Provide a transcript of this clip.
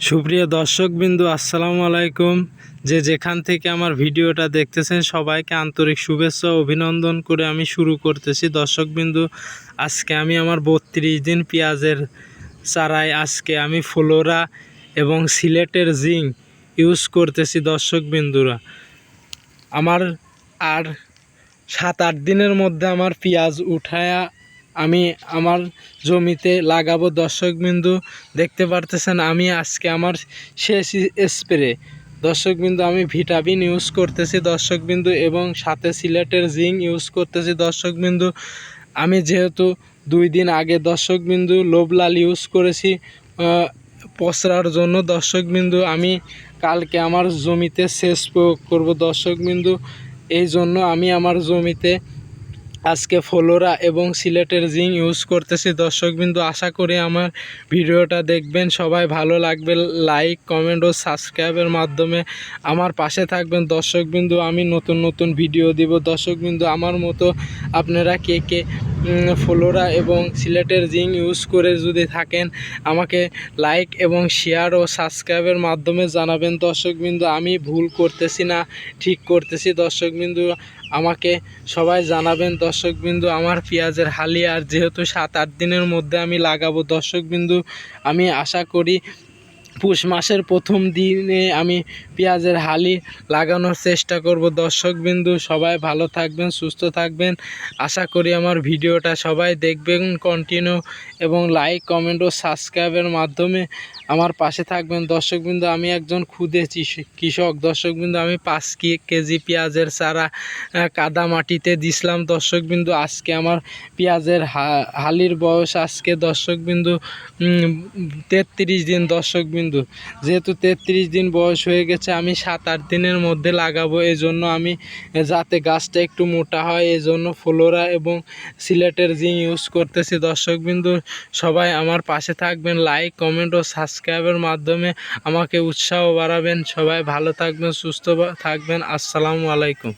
সুপ্রিয় দর্শকবিন্দু আসসালামু আলাইকুম। যে যেখান থেকে আমার ভিডিওটা দেখতেছেন সবাইকে আন্তরিক শুভেচ্ছা ও অভিনন্দন করে আমি শুরু করতেছি। দর্শকবিন্দু, আজকে আমি আমার 32 দিন পেঁয়াজের চারায় আজকে আমি ফ্লোরা এবং সিলেটের জিঙ্ক ইউজ করতেছি। দর্শকবিন্দুরা, আমার আর 7-8 দিনের মধ্যে আমার পেঁয়াজ উঠায়া আমি আমার জমিতে লাগাবো। দর্শকবিন্দু, দেখতে পারতেছেন আমি আজকে আমার শেষ স্প্রে। দর্শকবিন্দু, আমি ভিটামিন ইউজ করতেছি দর্শকবিন্দু, এবং সাথে সিলেটের জিঙ্ক ইউজ করতেছি। দর্শকবিন্দু, আমি যেহেতু 2 দিন আগে দর্শকবিন্দু লোবলাল ইউজ করেছি পচড়ার জন্য। দর্শকবিন্দু, আমি কালকে আমার জমিতে সেচ প্রয়োগ করব। দর্শকবিন্দু, এই জন্য আমি আমার জমিতে আজকে ফ্লোরা এবং সিলেটের জিঙ্ক ইউজ করতেছি। দর্শকবিন্দু, আশা করি আমার ভিডিওটা দেখবেন, সবাই ভালো লাগবে। লাইক, কমেন্ট ও সাবস্ক্রাইবের মাধ্যমে আমার পাশে থাকবেন। দর্শকবিন্দু, আমি নতুন নতুন ভিডিও দিব। দর্শকবিন্দু, আমার মতো আপনারা কে কে ফ্লোরা এবং সিলেটের জিঙ্ক ইউজ করে যদি থাকেন আমাকে লাইক এবং শেয়ার ও সাবস্ক্রাইবের মাধ্যমে জানাবেন। দর্শকবিন্দু, আমি ভুল করতেছি না ঠিক করতেছি। দর্শকবিন্দু, আমাকে সবাই জানাবেন। দর্শকবিন্দু, আমার পেঁয়াজের হালি আর যেহেতু 7-8 দিনের মধ্যে আমি লাগাবো। দর্শকবিন্দু, আমি আশা করি পুষ মাসের প্রথম দিনে আমি পেঁয়াজের হালি লাগানোর চেষ্টা করব। দর্শকবিন্দু, সবাই ভালো থাকবেন, সুস্থ থাকবেন। আশা করি আমার ভিডিওটা সবাই দেখবেন কন্টিনিউ, এবং লাইক, কমেন্ট ও সাবস্ক্রাইবের মাধ্যমে আমার পাশে থাকবেন। দর্শকবিন্দু, আমি একজন ক্ষুদে কৃষক। দর্শকবিন্দু, আমি 5 কেজি পেঁয়াজের চারা কাদা মাটিতে দিছিলাম। দর্শকবিন্দু, আজকে আমার পেঁয়াজের হালির বয়স আজকে দর্শকবিন্দু 33 দিন। দর্শকবিন্দু, যেহেতু 33 দিন বয়স হয়ে গেছে, আমি 7-8 দিনের মধ্যে লাগাবো। এই জন্য আমি যাতে গাছটা একটু মোটা হয় এই জন্য ফ্লোরা এবং সিলেটের জিঙ্ক ইউজ করতেছি। দর্শকবিন্দু, সবাই আমার পাশে থাকবেন, লাইক, কমেন্ট ও সাবস্ক্রাইবের মাধ্যমে আমাকে উৎসাহ বাড়াবেন। সবাই ভালো থাকবেন, সুস্থ থাকবেন। আসসালামু আলাইকুম।